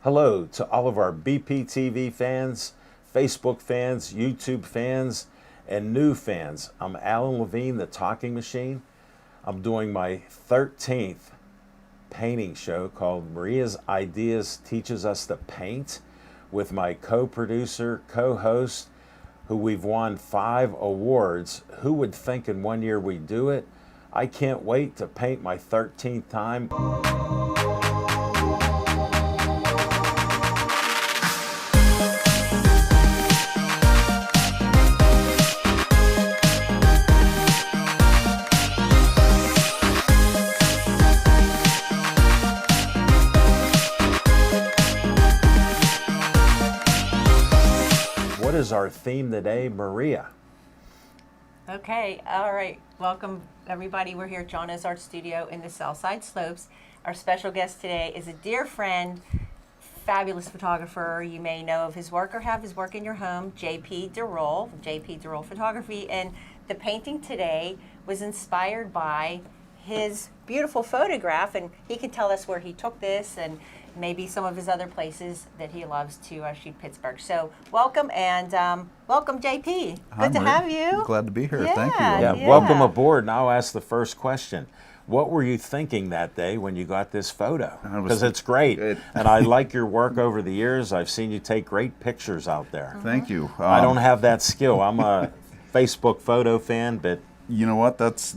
Hello to all of our BPTV fans, Facebook fans, YouTube fans, and new fans. I'm Alan Levine, the Talking Machine. I'm doing my 13th painting show called Maria's Ideas Teaches Us to Paint with my co-producer, co-host, who we've won 5 awards. Who would think in 1 year we'd do it? I can't wait to paint my 13th time. What is our theme today, Maria? Okay, all right. Welcome, everybody. We're here at John O's Art Studio in the Southside Slopes. Our special guest today is a dear friend, fabulous photographer. You may know of his work or have his work in your home, J.P. Durrell, J.P. Durrell Photography. And the painting today was inspired by his beautiful photograph, and he can tell us where he took this and maybe some of his other places that he loves to shoot Pittsburgh. So welcome, and welcome, JP. Hi, Good to Maria. have you. Glad to be here. Yeah, Thank you. Yeah, welcome aboard. And I'll ask the first question. What were you thinking that day when you got this photo? Because it's great. And I like your work over the years. I've seen you take great pictures out there. Thank you. I don't have that skill. I'm a Facebook photo fan, but You know what? That's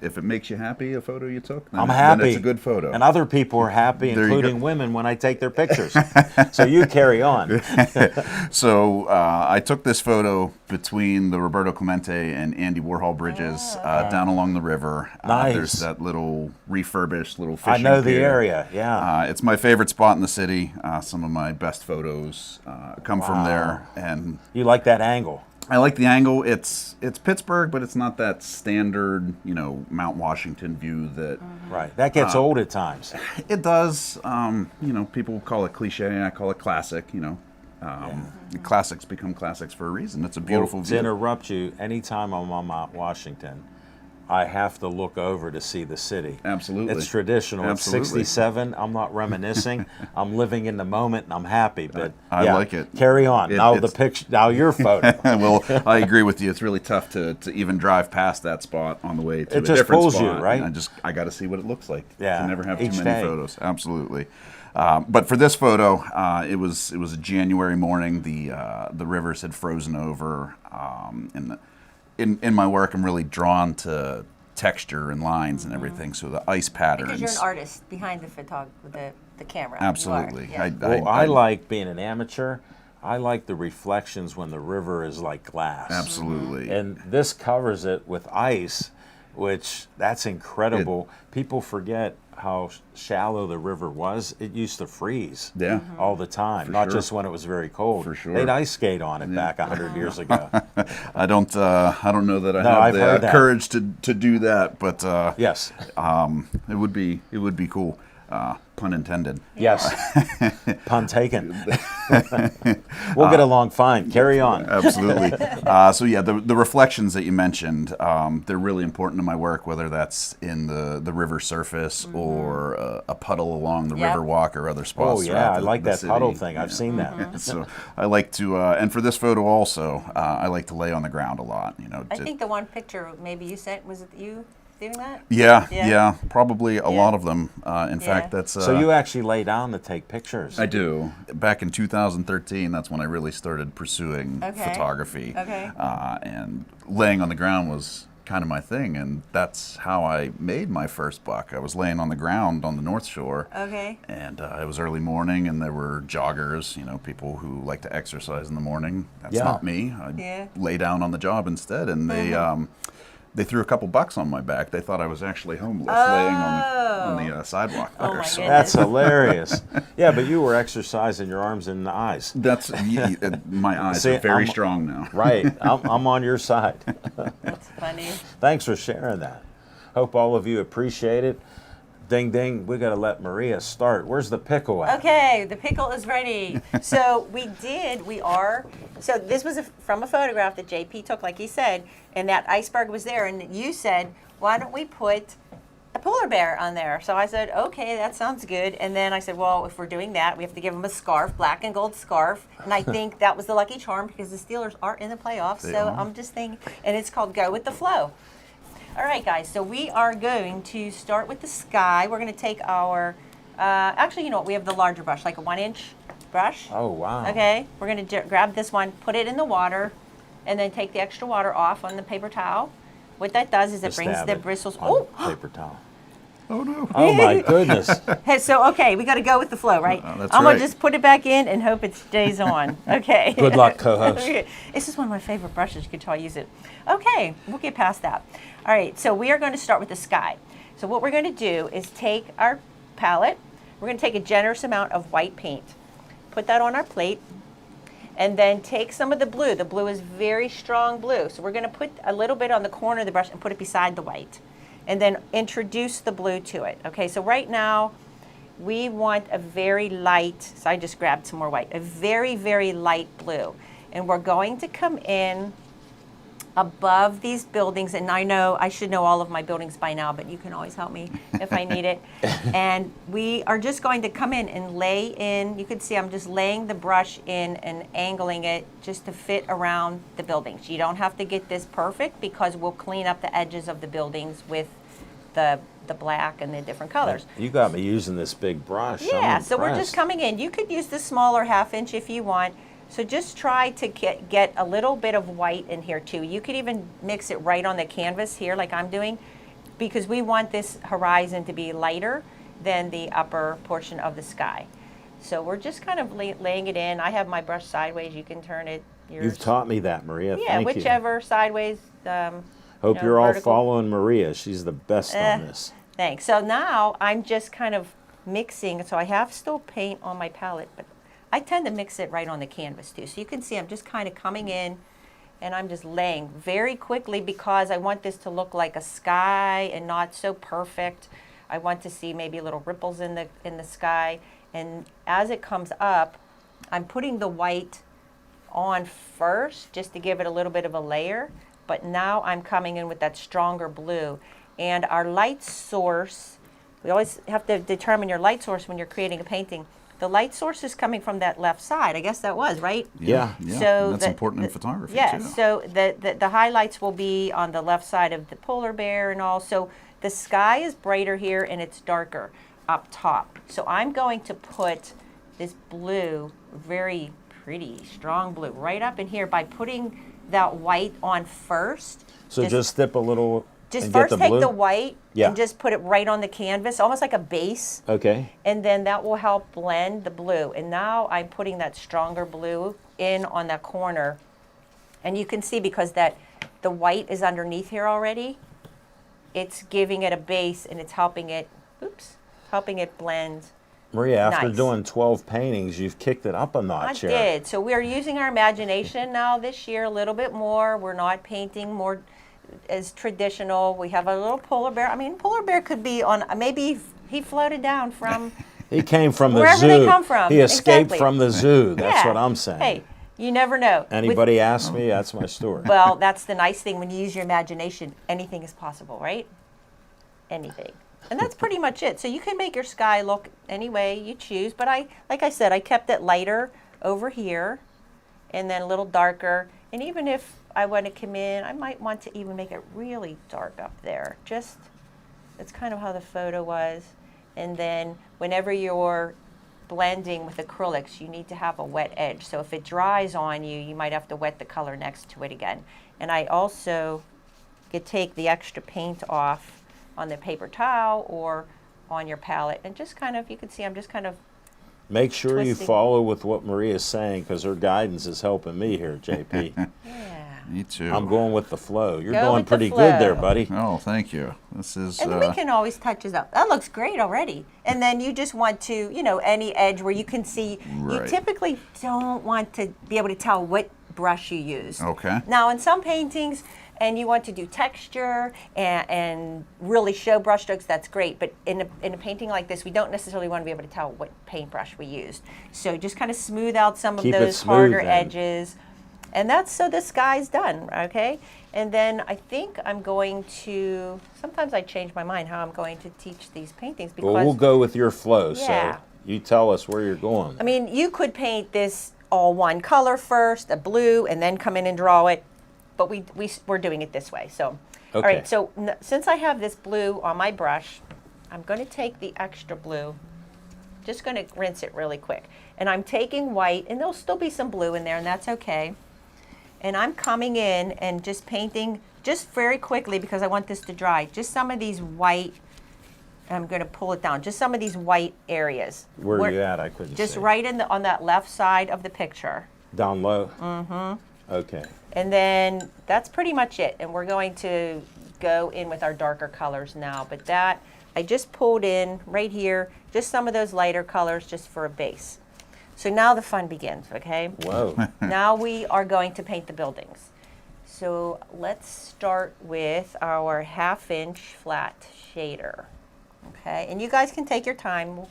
if it makes you happy, a photo you took, then, I'm happy. then it's a good photo. And other people are happy, There you including go. women, when I take their pictures. So you carry on. So I took this photo between the Roberto Clemente and Andy Warhol bridges down along the river. Nice. There's that little refurbished little fishing I know the pier. area, yeah. It's my favorite spot in the city. Some of my best photos come from there, and You like that angle. I like the angle. It's Pittsburgh, but it's not that standard, Mount Washington view that Right. That gets old at times. it does. People call it cliche. I call it classic. Classics become classics for a reason. It's a beautiful To view. interrupt you, anytime I'm on Mount Washington, I have to look over to see the city. Absolutely. It's traditional. Absolutely. It's 67. I'm not reminiscing. I'm living in the moment, and I'm happy. But I yeah, like it. Carry on. Now the it's- picture. Now your photo. Well, I agree with you. It's really tough to even drive past that spot on the way to It a just different pulls you, spot. right? And I got to see what it looks like. Yeah, You can never have too each many day. photos. Absolutely. But for this photo, it was a January morning. The rivers had frozen over. In my work, I'm really drawn to texture and lines and everything. So the ice patterns. Because you're an artist behind the camera. You are, Absolutely. yeah. Well, I like being an amateur. I like the reflections when the river is like glass. Absolutely. And this covers it with ice, which that's incredible. People forget how shallow the river was. It used to freeze Yeah. all the time, For not sure. just when it was very cold. For sure. They'd ice skate on it back 100 years ago. I don't know that I No, have I've heard the that. courage to do that, but Yes, it would be cool. Pun intended. yes. Pun taken. We'll get along fine. Carry on. Absolutely. So yeah, the reflections that you mentioned, they're really important to my work, whether that's in the river surface or a puddle along the Yep. river walk or other Oh, spots. yeah, throughout I like the that city. puddle thing. I've seen that. So I like to, and for this photo also, I like to lay on the ground a lot. I think the one picture maybe you sent, was it you doing that? Yeah, Yeah. yeah, probably a Yeah. lot of them. In Yeah. fact, that's. So you actually lay down to take pictures. I do. Back in 2013, that's when I really started pursuing Okay. photography. Okay. And laying on the ground was kind of my thing, and that's how I made my first buck. I was laying on the ground on the North Shore. Okay. And it was early morning, and there were joggers, people who like to exercise in the morning. That's Yeah. not me. I Yeah. lay down on the job instead, and they threw a couple bucks on my back. They thought I was actually homeless, laying on the sidewalk there. Oh, my So goodness. That's hilarious. Yeah, but you were exercising your arms and eyes. that's my eyes See, are very I'm- strong now. Right. I'm on your side. That's funny. Thanks for sharing that. Hope all of you appreciate it. Ding, ding. We got to let Maria start. Where's the pickle at? Okay, the pickle is ready. So so this was from a photograph that JP took, like he said, and that iceberg was there, and you said, why don't we put a polar bear on there. So I said, okay, that sounds good. And then I said, well, if we're doing that, we have to give him a scarf, black and gold scarf. And I think that was the lucky charm because the Steelers are in the playoffs. They So are. I'm just thinking, and it's called Go With The Flow. All right, guys, so we are going to start with the sky. We're going to take our, actually, you know what, we have the larger brush, like a 1-inch brush. Oh, wow. Okay, we're going to grab this one, put it in the water, and then take the extra water off on the paper towel. What that does is it Just brings stab the it bristles. on Oh, paper towel. Oh no. Oh, my goodness. hey, so okay, we got to go with the flow, right? That's I'm right. gonna just put it back in and hope it stays on. Okay. Good luck, co-host. Okay. This is one of my favorite brushes. You can tell I use it. Okay, we'll get past that. All right, so we are going to start with the sky. So what we're going to do is take our palette. We're going to take a generous amount of white paint, put that on our plate, and then take some of the blue. The blue is very strong blue. So we're going to put a little bit on the corner of the brush and put it beside the white. And then introduce the blue to it. Okay, so right now we want a very light, so I just grabbed some more white, a very, very light blue. And we're going to come in above these buildings, and I know I should know all of my buildings by now, but you can always help me if I need it. And we are just going to come in and lay in, you can see I'm just laying the brush in and angling it just to fit around the buildings. You don't have to get this perfect because we'll clean up the edges of the buildings with the black and the different colors. You got me using this big brush. Yeah, I'm so we're just impressed. coming in. You could use the smaller 1/2 inch if you want. So just try to get a little bit of white in here too. You could even mix it right on the canvas here like I'm doing because we want this horizon to be lighter than the upper portion of the sky. So we're just kind of laying it in. I have my brush sideways. You can turn it. You've taught me that, Maria. Yeah, Thank whichever sideways. Hope you're all vertical. following Maria. She's the best on this. Thanks. So now I'm just kind of mixing. So I have still paint on my palette, but I tend to mix it right on the canvas too. So you can see I'm just kind of coming in and I'm just laying very quickly because I want this to look like a sky and not so perfect. I want to see maybe little ripples in the sky. And as it comes up, I'm putting the white on first just to give it a little bit of a layer. But now I'm coming in with that stronger blue. And our light source, we always have to determine your light source when you're creating a painting. The light source is coming from that left side. I guess that was, right? Yeah. So that's important in photography yeah, too. so the highlights will be on the left side of the polar bear and all. So the sky is brighter here and it's darker up top. So I'm going to put this blue, very pretty, strong blue, right up in here by putting that white on first. So just dip a little Just and first get the take blue? the white Yeah. and just put it right on the canvas, almost like a base. Okay. And then that will help blend the blue. And now I'm putting that stronger blue in on that corner. And you can see because the white is underneath here already, it's giving it a base and it's helping it blend. Maria, after Nice. doing 12 paintings, you've kicked it up a I notch here. did. So we're using our imagination now this year a little bit more. We're not painting more as traditional. We have a little polar bear. I mean, polar bear could be on, maybe he floated down from He came from the Wherever zoo. they come from, He escaped exactly. from the zoo. That's Yeah. what I'm saying. Hey, you never know. With- Anybody ask me, that's my story. Well, that's the nice thing when you use your imagination. Anything is possible, right? Anything. And that's pretty much it. So you can make your sky look any way you choose. But like I said, I kept it lighter over here and then a little darker. And even if I want to come in, I might want to even make it really dark up there. Just, that's kind of how the photo was. And then whenever you're blending with acrylics, you need to have a wet edge. So if it dries on you, you might have to wet the color next to it again. And I also could take the extra paint off on the paper towel or on your palette and just kind of, you can see I'm just kind of, Make sure you twisting. follow with what Maria's saying because her guidance is helping me here, JP. yeah. Me too. I'm going with the flow. You're Go doing with the pretty good there, flow. buddy. Oh, thank you. This is. And then we can always touch it up. That looks great already. And then you just want to, any edge where you can see, you Right. typically don't want to be able to tell what brush you used. Okay. Now, in some paintings, and you want to do texture and really show brush strokes, that's great. But in a painting like this, we don't necessarily want to be able to tell what paintbrush we used. So just kind of smooth out some of Keep it those smooth harder then. edges. And that's so the sky's done, okay? And then I think I'm going to, sometimes I change my mind how I'm going to teach these paintings because, Well, we'll go with your flow. Yeah. So you tell us where you're going. I mean, you could paint this all one color first, a blue, and then come in and draw it, but we're doing it this way. So, all Okay. right, so since I have this blue on my brush, I'm going to take the extra blue, just going to rinse it really quick. And I'm taking white, and there'll still be some blue in there, and that's okay. And I'm coming in and just painting just very quickly because I want this to dry. Just some of these white, I'm going to pull it down, just some of these white areas. Where are you at? I couldn't Just see. right on that left side of the picture. Down low? Mm-hmm. Okay. And then that's pretty much it. And we're going to go in with our darker colors now. But that, I just pulled in right here, just some of those lighter colors just for a base. So now the fun begins, okay? Whoa. Now we are going to paint the buildings. So let's start with our 1/2-inch flat shader. Okay, and you guys can take your time.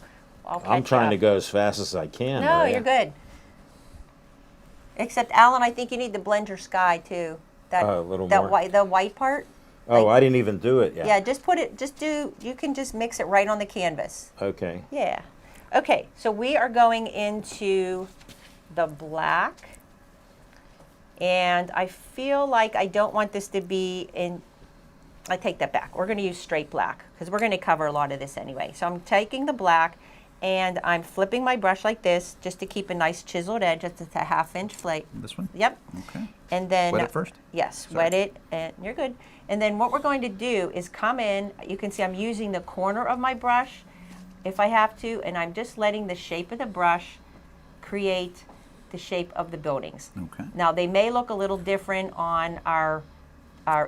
I'll catch I'm trying to up. go as fast as I can. No, Maria. you're good. Except Alan, I think you need to blend your sky too. That Oh, a little that more. white, the white part. Oh, I didn't even do it yet. Yeah, just put it. You can just mix it right on the canvas. Okay. Yeah. Okay, so we are going into the black. And I feel like I don't want this to be in, I take that back. We're going to use straight black because we're going to cover a lot of this anyway. So I'm taking the black and I'm flipping my brush like this just to keep a nice chiseled edge. It's a 1/2-inch flake. This one? Yep. Okay. And then Wet it first? Yes, Sorry. wet it, and you're good. And then what we're going to do is come in. You can see I'm using the corner of my brush if I have to, and I'm just letting the shape of the brush create the shape of the buildings. Okay. Now they may look a little different on our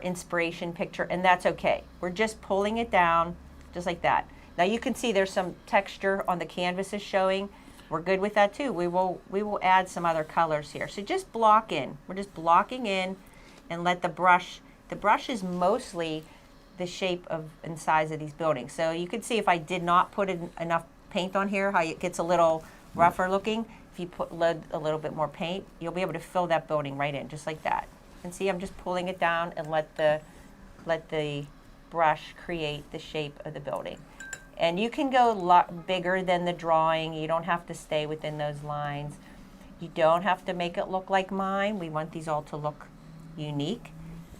inspiration picture, and that's okay. We're just pulling it down just like that. Now you can see there's some texture on the canvases showing. We're good with that too. We will add some other colors here. So just block in. We're just blocking in and let the brush is mostly the shape of and size of these buildings. So you can see if I did not put enough paint on here, how it gets a little rougher looking. If you load a little bit more paint, you'll be able to fill that building right in, just like that. And see, I'm just pulling it down and let the brush create the shape of the building. And you can go a lot bigger than the drawing. You don't have to stay within those lines. You don't have to make it look like mine. We want these all to look unique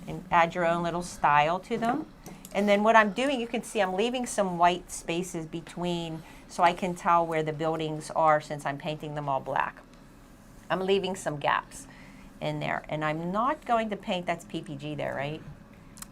and add your own little style to them. And then what I'm doing, you can see I'm leaving some white spaces between so I can tell where the buildings are since I'm painting them all black. I'm leaving some gaps in there. And I'm not going to paint, that's PPG there, right?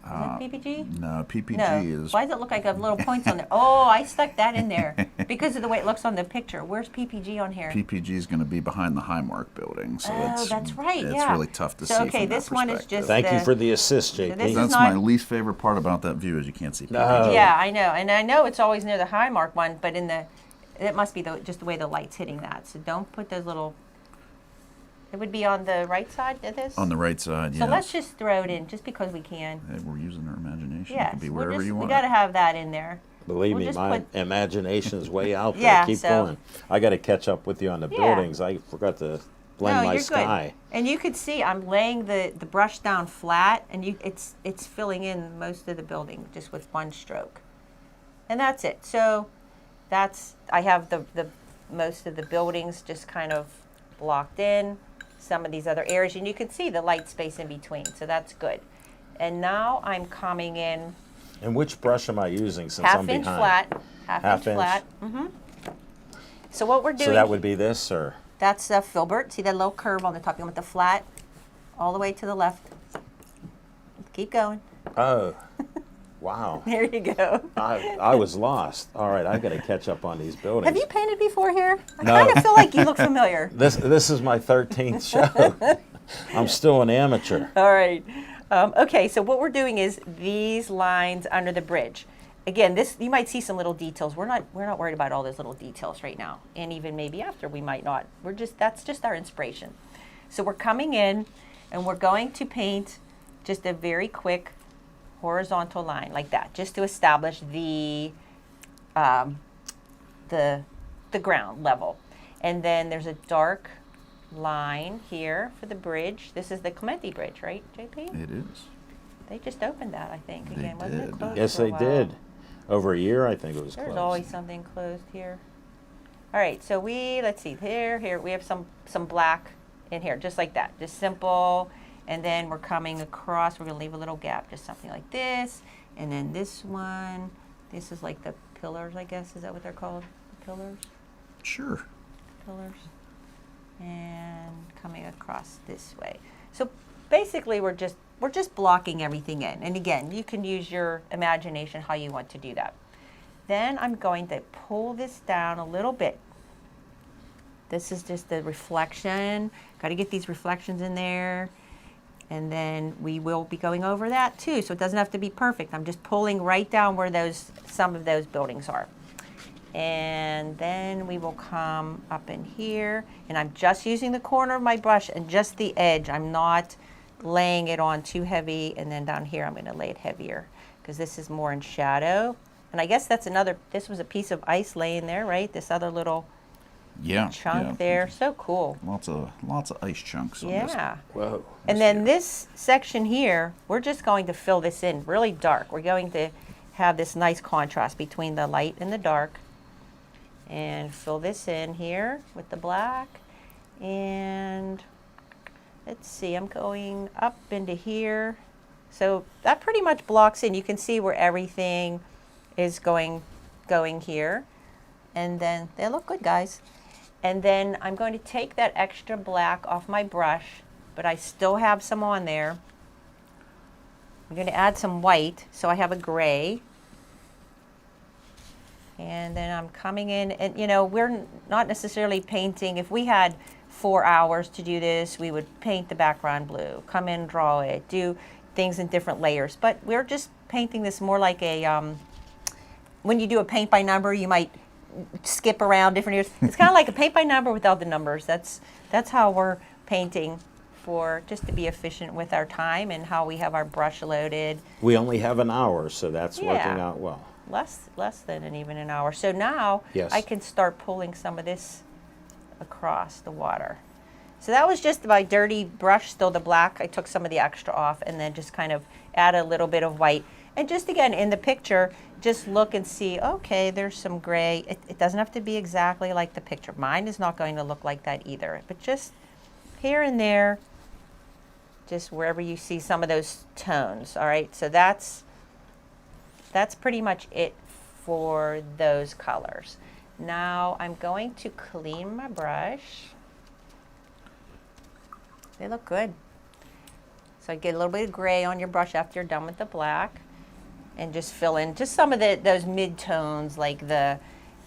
Is that PPG? No, PPG No. is. Why does it look like I have little points on there? Oh, I stuck that in there because of the way it looks on the picture. Where's PPG on here? PPG is going to be behind the Highmark building, so Oh, that's right. It's yeah. really tough to so, see. okay, from this that one is perspective. just Thank you the- for the assist, JP. this is That's not- my least favorite part about that view is you can't see PPG. No. Yeah, I know, and I know it's always near the Highmark one, but it must be just the way the light's hitting that. So don't put those little. It would be on the right side of this. On the right side, So yeah. let's just throw it in, just because we can. We're using our imagination. It Yes, can be we're wherever just, you we want. got to have that in there. Believe We'll me, just my put- imagination's way out there. Yeah, Keep so- going. I got to catch up with you on the Yeah. buildings. I forgot to blend No, my you're sky. good. And you could see I'm laying the brush down flat, and it's filling in most of the building just with one stroke. And that's it. So I have the most of the buildings just kind of blocked in, some of these other areas, and you can see the light space in between, so that's good. And now I'm coming in And which brush am I using since I'm 1/2-inch behind? flat, half Half inch flat. So what we're doing, So that would be this, or that's filbert. See that little curve on the top? You want the flat all the way to the left. Keep going. oh, wow! There you go. I was lost. All right, I got to catch up on these buildings. Have you painted before here? I No. kind of feel like you look familiar. This is my 13th show. I'm still an amateur. All right. Okay, so what we're doing is these lines under the bridge. Again, this you might see some little details. We're not worried about all those little details right now, and even maybe after we might not. That's just our inspiration. So we're coming in, and we're going to paint just a very quick horizontal line like that, just to establish the ground level. And then there's a dark line here for the bridge. This is the Clementi Bridge, right, JP? It is. They just opened that, I think, They again. Wasn't it did. closed Yes, for a they while? did. Over a year, I think it was There's closed. always something closed here. All right, so let's see, here, we have some black in here, just like that, just simple. And then we're coming across, we're gonna leave a little gap, just something like this. And then this one, this is like the pillars, I guess, is that what they're called? The pillars? Sure. Pillars. And coming across this way. So basically we're just blocking everything in. And again, you can use your imagination how you want to do that. Then I'm going to pull this down a little bit. This is just the reflection. Got to get these reflections in there. And then we will be going over that too. So it doesn't have to be perfect. I'm just pulling right down where some of those buildings are. And then we will come up in here. And I'm just using the corner of my brush and just the edge. I'm not laying it on too heavy. And then down here I'm going to lay it heavier because this is more in shadow. And I guess this was a piece of ice laying there, right? This other little chunk there. So cool. Lots of ice chunks on this. Yeah. Whoa. And then this section here, we're just going to fill this in really dark. We're going to have this nice contrast between the light and the dark. And fill this in here with the black. And let's see, I'm going up into here. So that pretty much blocks in. You can see where everything is going here. And then they look good, guys. And then I'm going to take that extra black off my brush, but I still have some on there. I'm going to add some white, so I have a gray. And then I'm coming in, and we're not necessarily painting. If we had 4 hours to do this, we would paint the background blue, come in, draw it, do things in different layers. But we're just painting this more like when you do a paint by number, you might skip around different areas. It's kind of like a paint by number without the numbers. That's how we're painting just to be efficient with our time and how we have our brush loaded. We only have an hour, so that's working Yeah. out well. Less than even an hour. So now Yes. I can start pulling some of this across the water. So that was just my dirty brush, still the black. I took some of the extra off and then just kind of add a little bit of white. And just again, in the picture, just look and see, okay, there's some gray. It doesn't have to be exactly like the picture. Mine is not going to look like that either. But just here and there, just wherever you see some of those tones, all right? So that's pretty much it for those colors. Now I'm going to clean my brush. They look good. So I get a little bit of gray on your brush after you're done with the black. And just fill in just some of those mid-tones, like there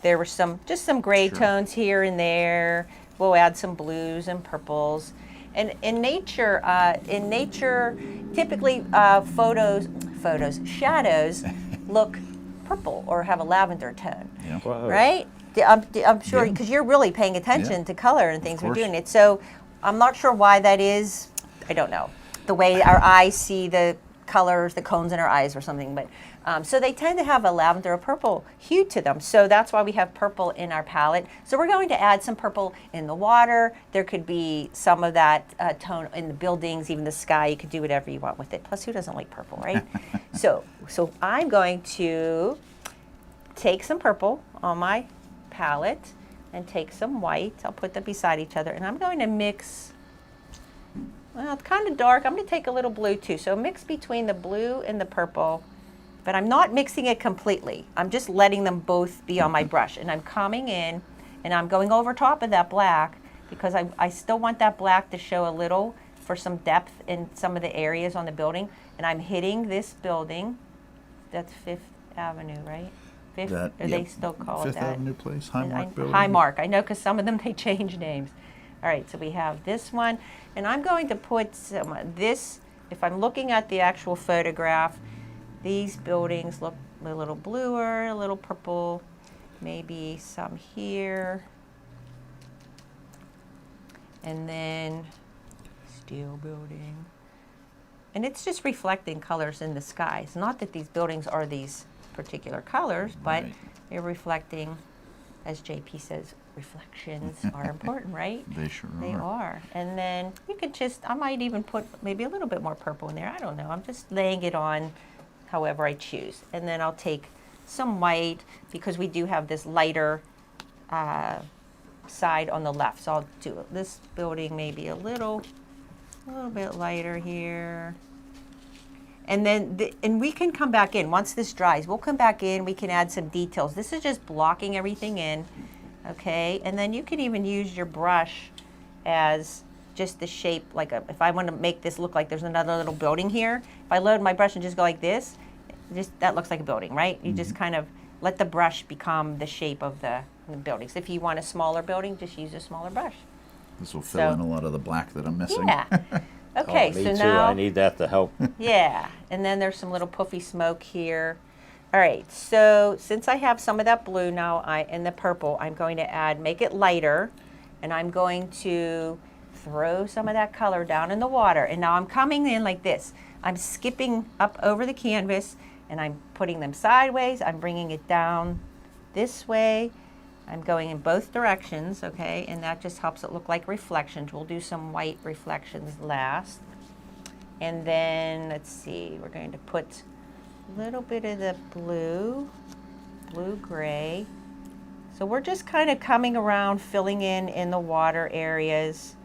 were some gray Sure. tones here and there. We'll add some blues and purples. And in nature, typically shadows look purple or have a lavender tone, Yeah. Whoa. right? I'm sure, Yeah. because you're really paying attention Yeah. to color and things. We're course. doing it. So I'm not sure why that is. I don't know. The way our eyes see the colors, the cones in our eyes or something. But so they tend to have a lavender or purple hue to them. So that's why we have purple in our palette. So we're going to add some purple in the water. There could be some of that tone in the buildings, even the sky. You could do whatever you want with it. Plus, who doesn't like purple, right? So I'm going to take some purple on my palette and take some white. I'll put them beside each other. And I'm going to mix. Well, it's kind of dark. I'm going to take a little blue too. So mix between the blue and the purple, but I'm not mixing it completely. I'm just letting them both be on my brush. And I'm coming in and I'm going over top of that black because I still want that black to show a little for some depth in some of the areas on the building. And I'm hitting this building. That's Fifth Avenue, right? Fifth, or they Yep. still call Fifth it that. Avenue Place, Highmark Building. Highmark. I know because some of them they change names. All right, so we have this one, and I'm going to put this. If I'm looking at the actual photograph, these buildings look a little bluer, a little purple, maybe some here, and then steel building. And it's just reflecting colors in the sky. It's not that these buildings are these particular colors, but Right. they're reflecting, as JP says, reflections are important, right? They sure They are. are. And then you could I might even put maybe a little bit more purple in there. I don't know. I'm just laying it on however I choose. And then I'll take some white because we do have this lighter side on the left. So I'll do this building maybe a little bit lighter here. And then, and we can come back in, once this dries, we'll come back in, we can add some details. This is just blocking everything in, okay? And then you can even use your brush as just the shape, like if I want to make this look like there's another little building here, if I load my brush and just go like this, that looks like a building, right? You just kind of let the brush become the shape of the building. So if you want a smaller building, just use a smaller brush. This will fill So- in a lot of the black that I'm missing. Yeah. Okay, Oh, me so too. now I need that to help. yeah, and then there's some little puffy smoke here. All right, so since I have some of that blue now and the purple, I'm going to make it lighter, and I'm going to throw some of that color down in the water. And now I'm coming in like this. I'm skipping up over the canvas, and I'm putting them sideways. I'm bringing it down this way. I'm going in both directions, okay, and that just helps it look like reflections. We'll do some white reflections last. And then, let's see, we're going to put a little bit of the blue-gray. So we're just kind of coming around, filling in the water areas.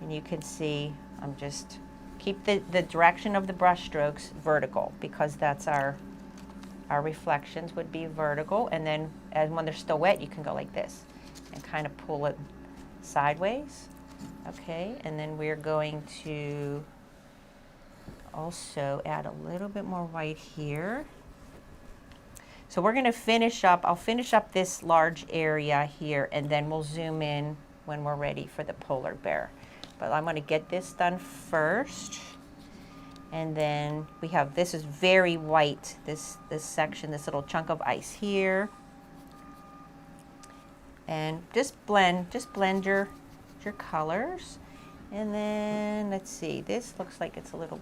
And you can see, I'm just, keep the direction of the brush strokes vertical because that's our reflections would be vertical, and then when they're still wet, you can go like this and kind of pull it sideways. Okay, and then we're going to also add a little bit more white here. So we're going to finish up, I'll finish up this large area here, and then we'll zoom in when we're ready for the polar bear. But I'm going to get this done first. And then we have, this is very white, this section, this little chunk of ice here. And just blend your colors. And then, let's see, this looks like it's a little,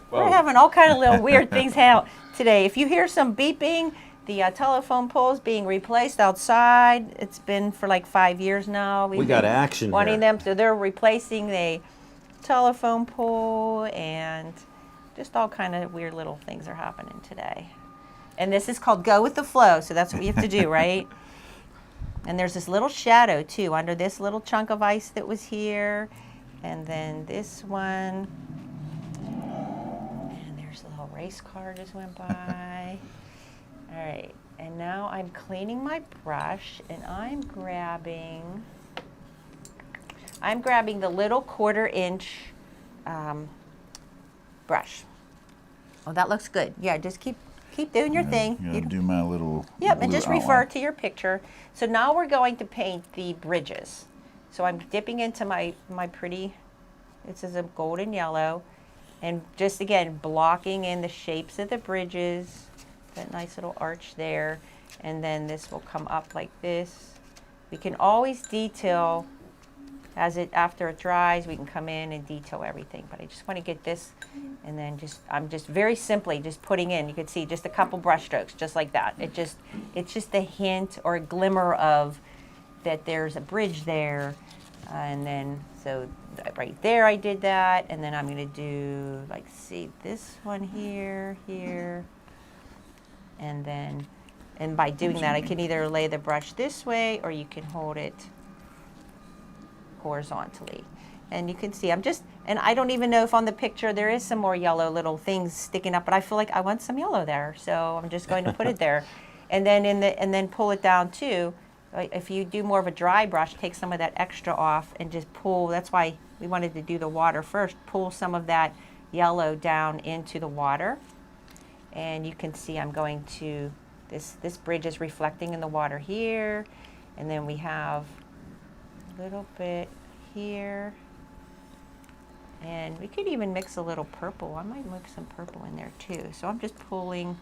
we're having all kind of little weird things out today. If you hear some beeping, the telephone poles being replaced outside. It's been for like 5 years now. We got action wanting here. them, so they're replacing the telephone pole, and just all kind of weird little things are happening today. And this is called go with the flow, so that's what we have to do, right? And there's this little shadow too under this little chunk of ice that was here, and then this one, and there's a little race car just went by. All right, and now I'm cleaning my brush, and I'm grabbing the little 1/4 inch brush. Oh, that looks good. Yeah, just keep doing your thing. You gotta do my little. Yep, and blue just refer outline. to your picture. So now we're going to paint the bridges. So I'm dipping into my pretty, this is a golden yellow, and just again blocking in the shapes of the bridges, that nice little arch there, and then this will come up like this. We can always detail after it dries. We can come in and detail everything, but I just want to get this, and then I'm just very simply just putting in, you can see just a couple brush strokes just like that. It's just a hint or a glimmer of that there's a bridge there, and then so right there I did that, and then I'm going to do, like, see this one here, and then, and by doing that I can either lay the brush this way or you can hold it horizontally. And you can see and I don't even know if on the picture there is some more yellow little things sticking up, but I feel like I want some yellow there, so I'm just going to put it there. And then and then pull it down too. If you do more of a dry brush, take some of that extra off and just pull. That's why we wanted to do the water first. Pull some of that yellow down into the water. And you can see I'm going to, this bridge is reflecting in the water here. And then we have a little bit here. And we could even mix a little purple. I might mix some purple in there too. So I'm just pulling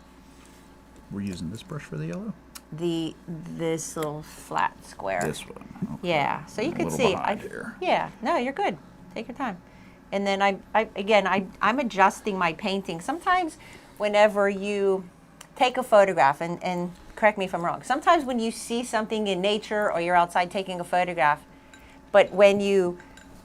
We're using this brush for the yellow? this little flat square. This one. Okay. Yeah, so you A can little see. behind here. Yeah, no, you're good. Take your time. And then I'm adjusting my painting. Sometimes whenever you take a photograph and correct me if I'm wrong. Sometimes when you see something in nature or you're outside taking a photograph, but when you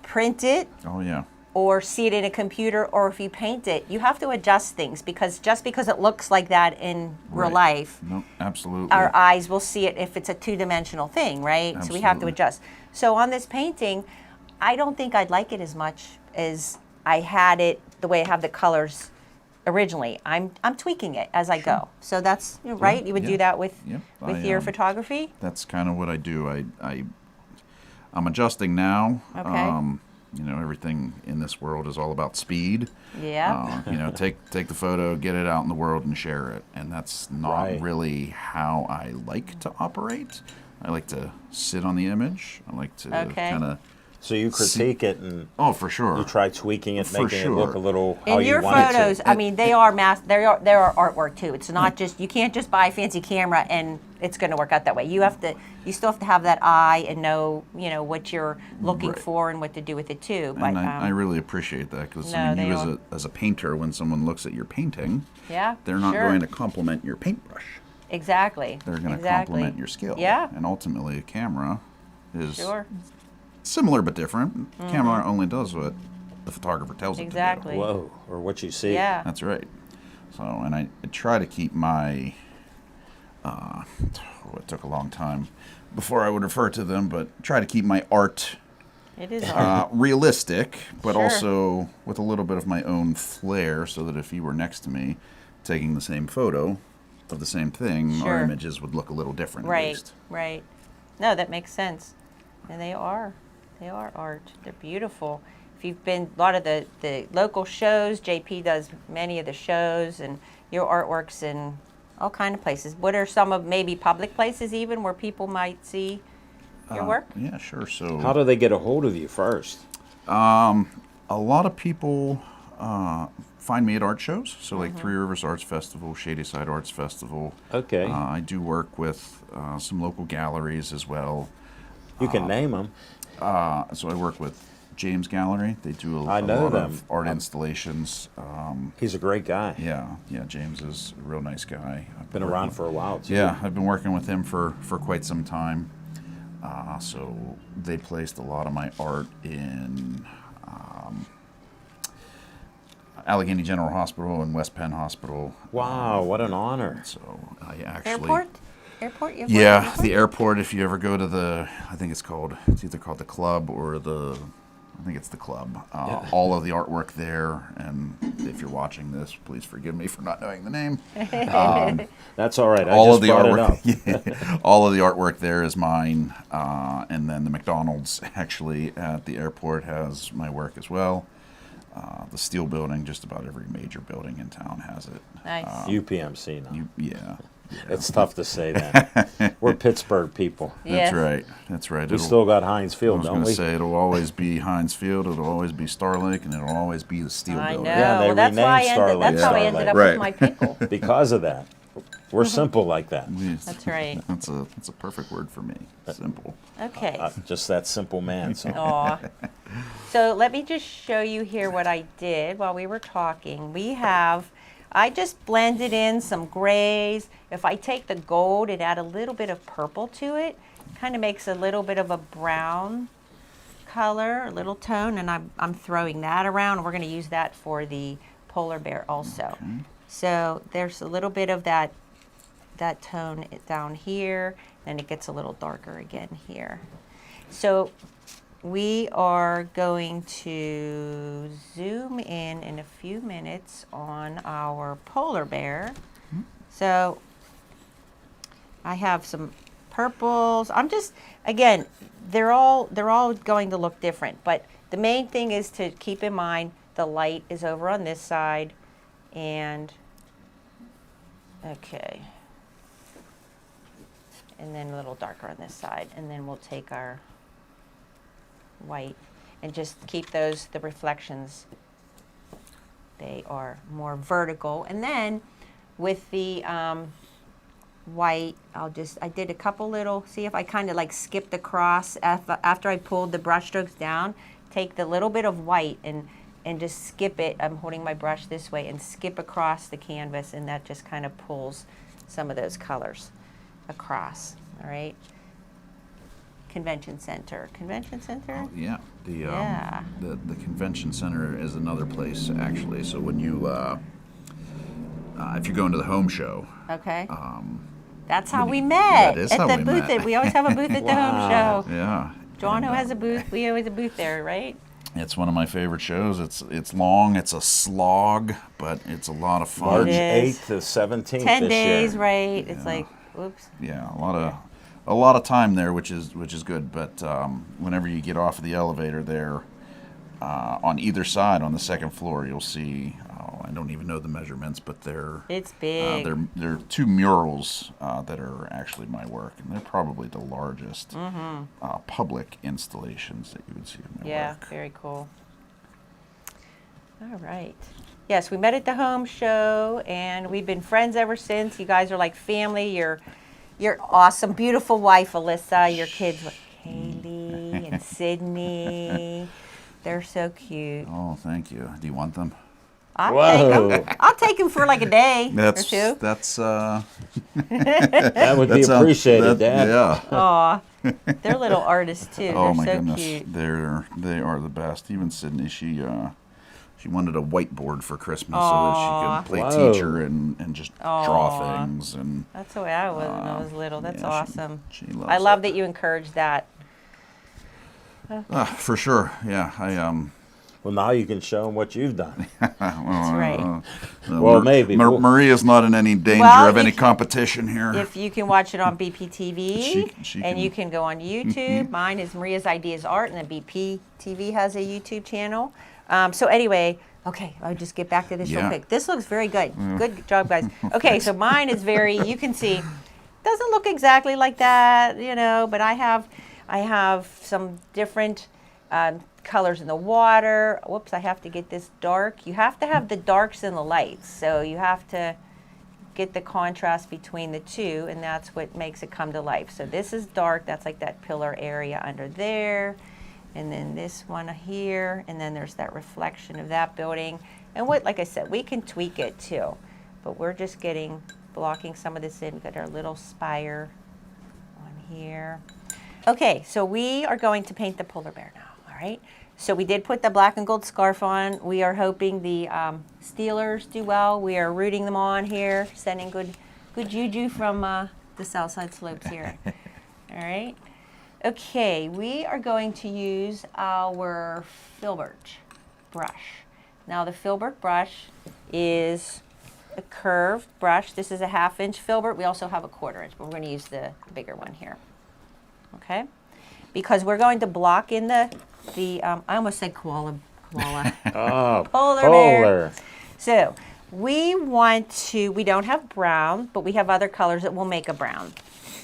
print it Oh yeah. or see it in a computer or if you paint it, you have to adjust things because just because it looks like that in real Right. life, No, absolutely. our eyes will see it if it's a two-dimensional thing, right? So we have to Absolutely. adjust. So on this painting, I don't think I'd like it as much as I had it the way I have the colors originally. I'm tweaking it as I go. So that's right. You would yeah. do that with Yep, with I, your um, photography. That's kind of what I do. I'm adjusting now. Okay. You know, everything in this world is all about speed. Yeah. You know, take the photo, get it out in the world, and share it. And that's not Right. really how I like to operate. I like to sit on the image. I like to Okay. kind of. So you critique it and Oh, for sure. you try tweaking it, For making it look sure. a little how In you your want it photos, to. I mean, they are artwork too. It's not just you can't just buy a fancy camera and it's going to work out that way. You still have to have that eye and know what you're looking Right. for and what to do with it too. But And I really appreciate that because no, I mean, they you are. as a painter, when someone looks at your painting, yeah, they're not sure. going to compliment your paintbrush. Exactly. They're going to exactly. compliment your skill. Yeah. And ultimately, a camera is Sure. similar but different. Camera only does what the photographer tells it Exactly. to do. Whoa, or what you see. Yeah. That's right. So, and I try to keep my. It took a long time before I would refer to them, but try to keep my art It is art. realistic, but Sure. also with a little bit of my own flair, so that if you were next to me taking the same photo of the same thing, Sure. our images would look a little different. At Right. least. Right. No, that makes sense. And they are art. They're beautiful. If you've been a lot of the local shows, JP does many of the shows, and your artwork's in all kind of places. What are some of maybe public places even where people might see your work? Yeah, sure. So How do they get a hold of you first? a lot of people find me at art shows. So like Mm-hmm. Three Rivers Arts Festival, Shadyside Arts Festival. Okay. I do work with some local galleries as well. You can name them. So I work with James Gallery. They do I a know lot them. of art installations. He's a great guy. Yeah, James is a real nice guy. I've Been working around with- for a while too. Yeah, I've been working with him for quite some time. So they placed a lot of my art in Allegheny General Hospital and West Penn Hospital. Wow, what an honor. So I actually Airport? You've Yeah, worked at the airport. If you ever go to it's either called the club or I think it's the club. All of the artwork there, and if you're watching this, please forgive me for not knowing the name. That's all right. I All just of the brought it up. artwork, all of the artwork there is mine, and then the McDonald's actually at the airport has my work as well. The Steel Building, just about every major building in town has it. Nice. UPMC now. Yeah, It's tough to say that. We're Pittsburgh people. Yes. that's right. That's right. We still got Heinz I Field, was don't going to we? say it'll always be Heinz Field, it'll always be Starlake, and it'll always be the Steel I know. Building. Yeah, they well, that's why renamed Starlight that's how I ended Starlight. up Right. with my pickle. Because of that. We're simple like that. Yes. That's right. That's a perfect word for me. Simple. Okay. Just that simple man. So. Aw. So let me just show you here what I did while we were talking. I just blended in some grays. If I take the gold and add a little bit of purple to it, kind of makes a little bit of a brown color, a little tone, and I'm throwing that around. We're going to use that for the polar bear also. So there's a little bit of that tone down here, and it gets a little darker again here. So we are going to zoom in a few minutes on our polar bear. So I have some purples. I'm just, again, they're all going to look different, but the main thing is to keep in mind the light is over on this side, and okay, and then a little darker on this side, and then we'll take our white and just keep the reflections, they are more vertical. And then with the white, I did a couple little, see if I kind of like skipped across after I pulled the brush strokes down, take the little bit of white and just skip it. I'm holding my brush this way and skip across the canvas, and that just kind of pulls some of those colors. across. All right. Convention Center. Convention Center? Yeah. Yeah. The convention center is another place actually. So when you if you're going to the home show, Okay. That's how we met. That is at how the we booth. met. We always have a booth at the home show. yeah, Jono And, has a booth. We always have a booth there, right? It's one of my favorite shows. It's long. It's a slog, but it's a lot of fun. March It is. 8th to 17th 10 this days, year. right? It's like, oops. Yeah, a lot of time there, which is good. But whenever you get off of the elevator there, on either side on the second floor, you'll see. Oh, I don't even know the measurements, but It's big. they're two murals that are actually my work, and they're probably the largest public installations that you would see in my Yeah, work. very cool. All right. Yes, we met at the home show, and we've been friends ever since. You guys are like family. Your awesome, beautiful wife, Alyssa. Your kids, Kaylee and Sydney. They're so cute. Oh, thank you. Do you want them? Whoa. I'll take them for like a day or two. That's That would be that's appreciated, Dad. Yeah. Aw, they're little artists too. Oh They're my so goodness, cute. they are the best. Even Sydney, she wanted a whiteboard for Christmas Aw. so that she could play Whoa. teacher and just Aw. draw things and. That's the way I was when I was little. That's yeah, awesome. She loves I love it. that you encourage that. For sure, yeah. Well, now you can show them what you've done. That's right. Well, maybe. We'll- Maria's not in any danger Well, of any if- competition here. If you can watch it on BPTV, She and can- you can go on YouTube. Mine is Maria's Ideas Art, and then BPTV has a YouTube channel. So anyway, okay, I'll just get back to this real Yeah. quick. This looks very good. Good job, guys. Okay, so mine is very. You can see, doesn't look exactly like that, but I have some different colors in the water. Whoops, I have to get this dark. You have to have the darks and the lights. So you have to get the contrast between the two, and that's what makes it come to life. So this is dark. That's like that pillar area under there. And then this one here, and then there's that reflection of that building. And like I said, we can tweak it too. But we're just blocking some of this in. We've got our little spire on here. Okay, so we are going to paint the polar bear now, all right? So we did put the black and gold scarf on. We are hoping the Steelers do well. We are rooting them on here, sending good juju from the Southside Slopes here. All right. Okay, we are going to use our filbert brush. Now the filbert brush is a curved brush. This is a 1/2 inch filbert. We also have a 1/4 inch, but we're going to use the bigger one here. Okay, because we're going to block in the I almost said koala. Oh, Polar bear. So we don't have brown, but we have other colors that will make a brown.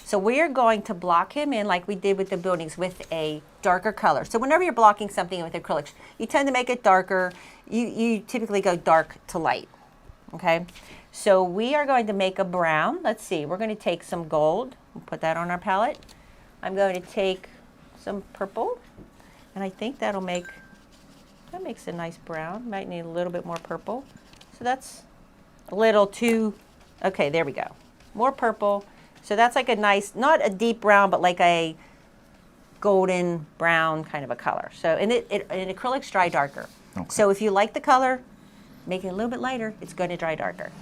So we are going to block him in like we did with the buildings with a darker color. So whenever you're blocking something with acrylics, you tend to make it darker. You typically go dark to light. Okay, so we are going to make a brown. Let's see, we're going to take some gold and put that on our palette. I'm going to take some purple, and I think that makes a nice brown. Might need a little bit more purple. So that's a little too, okay, there we go. More purple. So that's like a nice, not a deep brown, but like a golden brown kind of a color. So, and acrylics dry darker. Okay. So if you like the color, make it a little bit lighter, it's going to dry darker.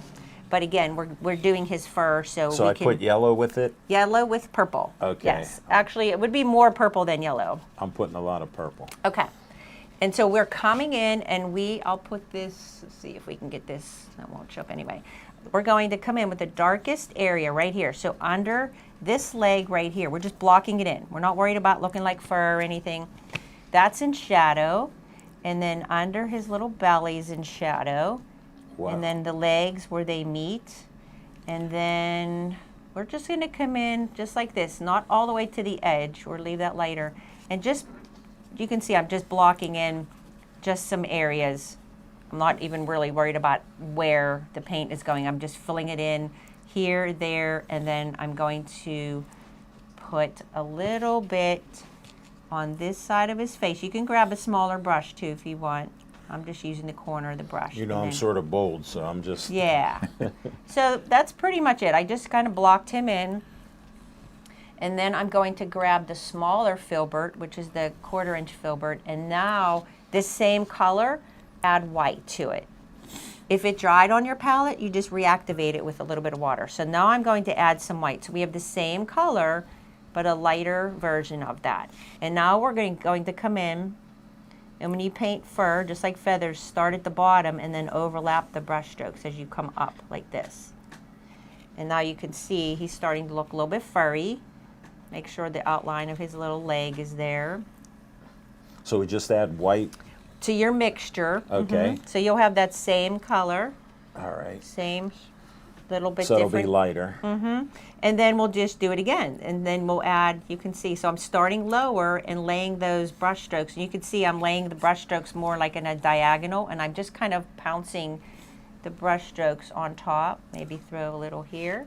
But again, we're doing his fur, so so we I can put yellow with it. yellow with purple. Okay. Yes, actually, it would be more purple than yellow. I'm putting a lot of purple. Okay. And so we're coming in, and I'll put this, let's see if we can get this, that won't show up anyway. We're going to come in with the darkest area right here. So under this leg right here, we're just blocking it in. We're not worried about looking like fur or anything. That's in shadow. And then under his little belly's in shadow. Wow. And then the legs where they meet. And then we're just going to come in just like this, not all the way to the edge, or leave that lighter. And just, you can see I'm just blocking in just some areas. I'm not even really worried about where the paint is going. I'm just filling it in here, there, and then I'm going to put a little bit on this side of his face. You can grab a smaller brush too if you want. I'm just using the corner of the brush. You know, and I'm then- sort of bold, so I'm just. Yeah. So that's pretty much it. I just kind of blocked him in And then I'm going to grab the smaller filbert, which is the 1/4 inch filbert, and now this same color, add white to it. If it dried on your palette, you just reactivate it with a little bit of water. So now I'm going to add some white. So we have the same color, but a lighter version of that. And now we're going to come in, and when you paint fur, just like feathers, start at the bottom and then overlap the brush strokes as you come up like this. And now you can see he's starting to look a little bit furry. Make sure the outline of his little leg is there. So we just add white. To your mixture. Okay. So you'll have that same color, All right. same little bit So it'll different. be lighter. And then we'll just do it again. And then we'll add, you can see, so I'm starting lower and laying those brush strokes. And you can see I'm laying the brush strokes more like in a diagonal, and I'm just kind of pouncing the brush strokes on top. Maybe throw a little here.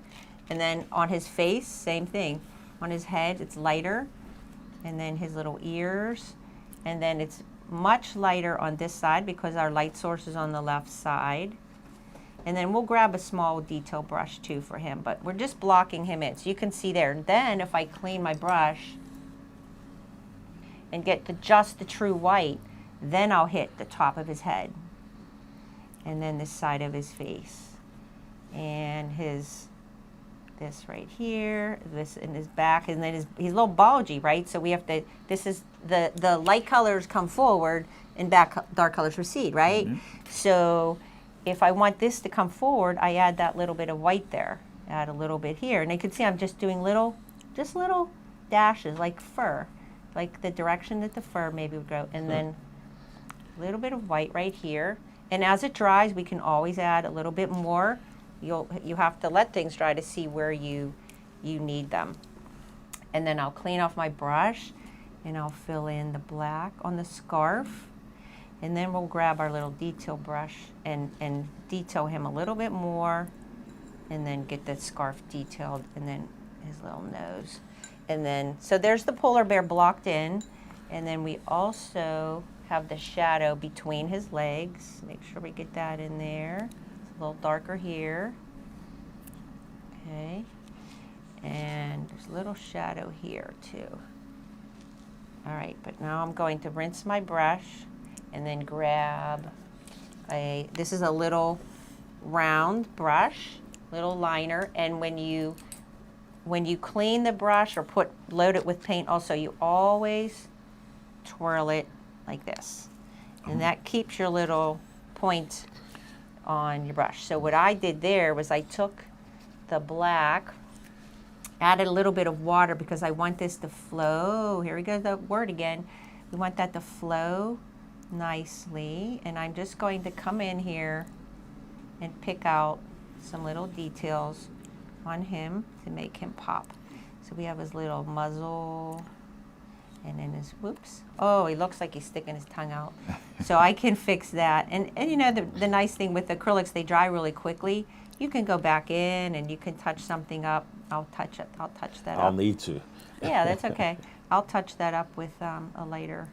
And then on his face, same thing. On his head, it's lighter. And then his little ears. And then it's much lighter on this side because our light source is on the left side. And then we'll grab a small detail brush too for him, but we're just blocking him in. So you can see there. And then if I clean my brush and get to just the true white, then I'll hit the top of his head. And then this side of his face. And this right here, this in his back, and then he's a little bulgy, right? So we have to, this is, the light colors come forward and dark colors recede, right? So if I want this to come forward, I add that little bit of white there. Add a little bit here. And you can see I'm just doing little dashes like fur, like the direction that the fur maybe would go. And then a little bit of white right here. And as it dries, we can always add a little bit more. You have to let things dry to see where you need them. And then I'll clean off my brush and I'll fill in the black on the scarf. And then we'll grab our little detail brush and detail him a little bit more, and then get that scarf detailed, and then his little nose. And then, so there's the polar bear blocked in, and then we also have the shadow between his legs. Make sure we get that in there. It's a little darker here. Okay. And there's a little shadow here too. All right, but now I'm going to rinse my brush and then grab this is a little round brush, little liner, and when you clean the brush or load it with paint also, you always twirl it like this. And that keeps your little point on your brush. So what I did there was I took the black, added a little bit of water because I want this to flow. Here we go, the word again. We want that to flow nicely, and I'm just going to come in here and pick out some little details on him to make him pop. So we have his little muzzle, and then his, whoops, oh, he looks like he's sticking his tongue out. So I can fix that. And you know, the nice thing with acrylics, they dry really quickly. You can go back in and you can touch something up. I'll touch that I'll up. need to. Yeah, that's okay. I'll touch that up with a lighter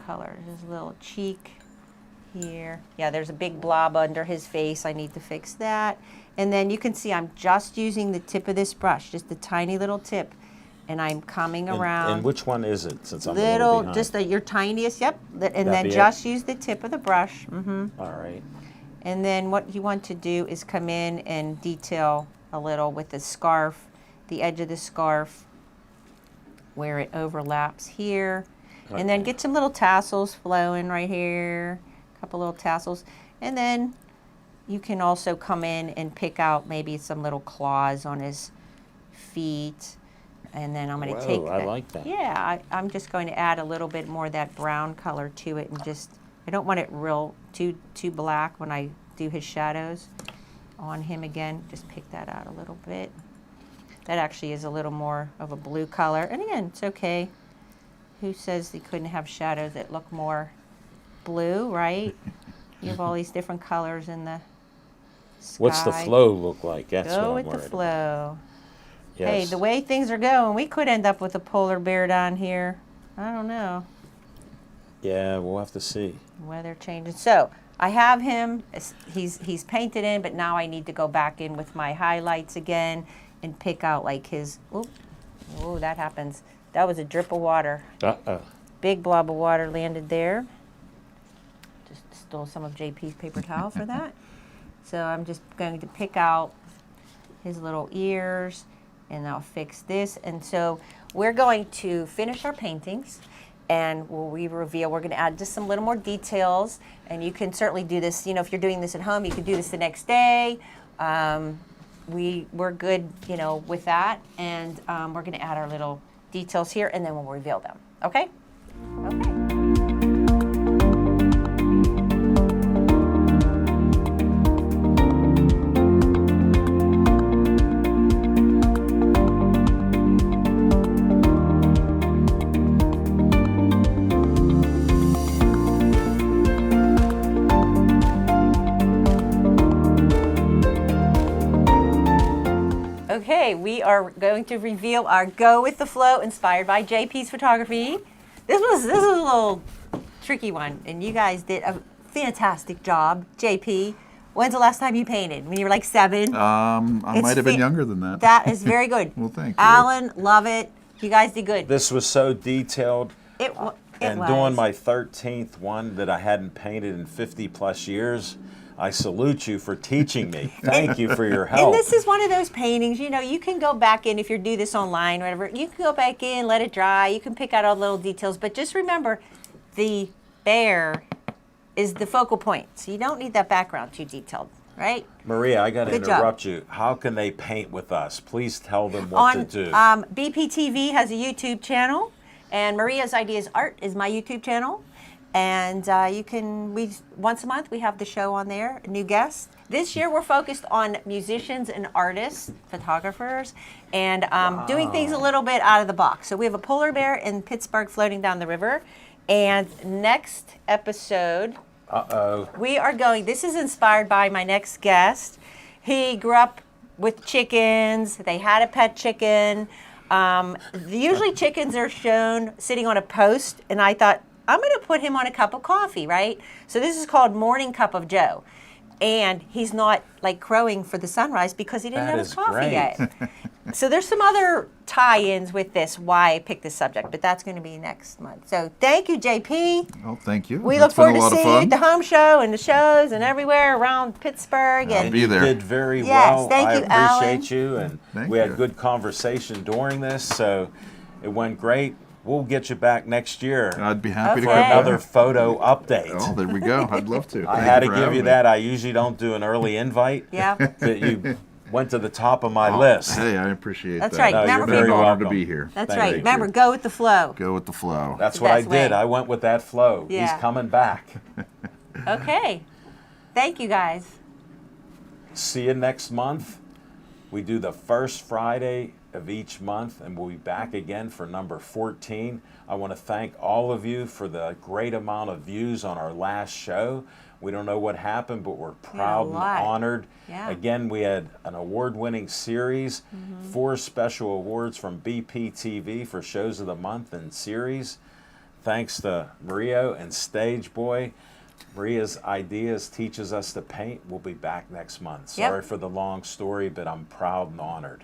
color. There's a little cheek here. Yeah, there's a big blob under his face. I need to fix that. And then you can see I'm just using the tip of this brush, just the tiny little tip, and I'm coming around. And which one is it? Since I'm a little behind. Just your tiniest. Yep. And That then be it? just use the tip of the brush. All right. And then what you want to do is come in and detail a little with the scarf, the edge of the scarf, where it overlaps here. And then Okay. get some little tassels flowing right here, a couple little tassels. And then you can also come in and pick out maybe some little claws on his feet. And then I'm going to take Whoa, I like that. Yeah, I'm just going to add a little bit more of that brown color to it, and just, I don't want it real too black when I do his shadows on him again. Just pick that out a little bit. That actually is a little more of a blue color. And again, it's okay. Who says they couldn't have shadows that look more blue, right? You have all these different colors in the sky. What's the flow look like? That's Go what I'm with the worried about. flow. Hey, Yes. the way things are going, we could end up with a polar bear down here. I don't know. Yeah, we'll have to see. Weather changing. So I have him. He's painted in, but now I need to go back in with my highlights again and pick out like his. Oop, Oh, that happens. That was a drip of water. Uh-oh. Big blob of water landed there. Just stole some of JP's paper towel for that. So I'm just going to pick out his little ears, and I'll fix this. And so we're going to finish our paintings, and we reveal, we're going to add just some little more details. And you can certainly do this, if you're doing this at home, you can do this the next day. We're good, with that. And we're going to add our little details here, and then we'll reveal them. Okay? Okay. Okay, we are going to reveal our Go With The Flow inspired by JP's photography. This was a little tricky one, and you guys did a fantastic job. JP, when's the last time you painted? When you were like 7? I might have been younger than that. That is very good. Well, thank you. Alan, love it. You guys did good. This was so detailed. It And was. doing my 13th one that I hadn't painted in 50 plus years, I salute you for teaching me. Thank you for your help. And this is one of those paintings, you can go back in, if you do this online, whatever, you can go back in, let it dry, you can pick out all the little details, but just remember, the bear is the focal point, so you don't need that background too detailed, right? Maria, I got to Good job. interrupt you. How can they paint with us? Please tell them what to do. BPTV has a YouTube channel, and Maria's Ideas Art is my YouTube channel. And once a month we have the show on there, new guests. This year we're focused on musicians and artists, photographers, and doing things a little bit out of the box. So we have a polar bear in Pittsburgh floating down the river. And next episode, we are going, this is inspired by my next guest. He grew up with chickens. They had a pet chicken. Usually chickens are shown sitting on a post, and I thought, I'm going to put him on a cup of coffee, right? So this is called Morning Cup of Joe. And he's not like crowing for the sunrise because he didn't That have his is coffee great. yet. So there's some other tie-ins with this, why I picked this subject, but that's going to be next month. So thank you, JP. Oh, thank you. We It's look forward been a to lot of seeing you at fun. the home show and the shows and everywhere around Pittsburgh. I'll And be there. You did very Yes, well. thank you, I Alan. appreciate you, and Thank we you. had good conversation during this, so it went great. We'll get you back next year I'd be happy to Okay. come for another back. photo update. Oh, there we go. I'd love to. I Thank had to you for give having you me. that. I usually don't do an early invite. Yeah. That you went to the top of my list. Hey, I appreciate That's that. right. No, Remember, you're very people- honored to welcome. be here. That's Thank right. you. Remember, go with the flow. Go with the flow. That's The what I best did. way. I went with that flow. Yeah. He's coming back. Okay. Thank you, guys. See you next month. We do the first Friday of each month, and we'll be back again for number 14. I want to thank all of you for the great amount of views on our last show. We don't know what happened, but we're proud and lot. honored. Yeah. Again, we had an award-winning series, 4 special awards from BPTV for Shows of the Month and Series. Thanks to Maria and Stage Boy. Maria's Ideas teaches us to paint. We'll be back next month. Yep. Sorry for the long story, but I'm proud and honored.